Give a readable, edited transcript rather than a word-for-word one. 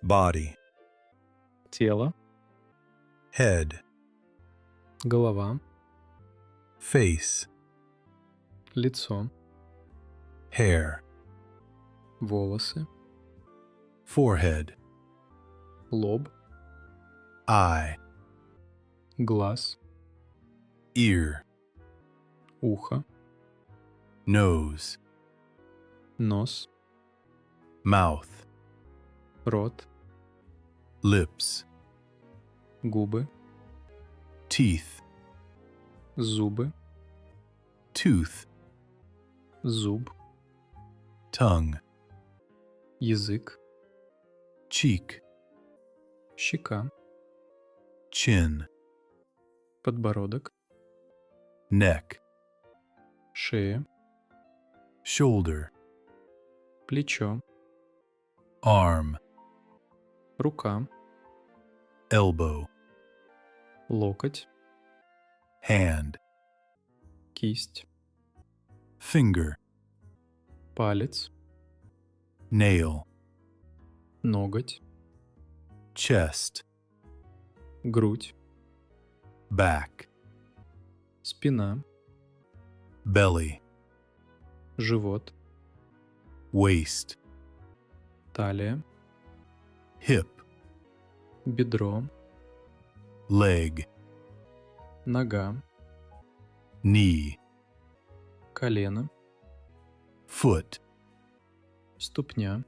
body, тело, head, голова, face, лицо, hair, волосы, forehead, лоб, eye, глаз, ear, ухо, nose, нос, mouth, рот, lips, губы, teeth, зубы, tooth, зуб, tongue, язык, cheek, щека, chin, подбородок, neck, шея, shoulder, плечо, arm, рука, elbow, локоть, hand, кисть, finger, палец, nail, ноготь, chest, грудь, back, спина, belly, живот, waist, талия, hip, бедро, leg, нога, knee, колено, foot, ступня,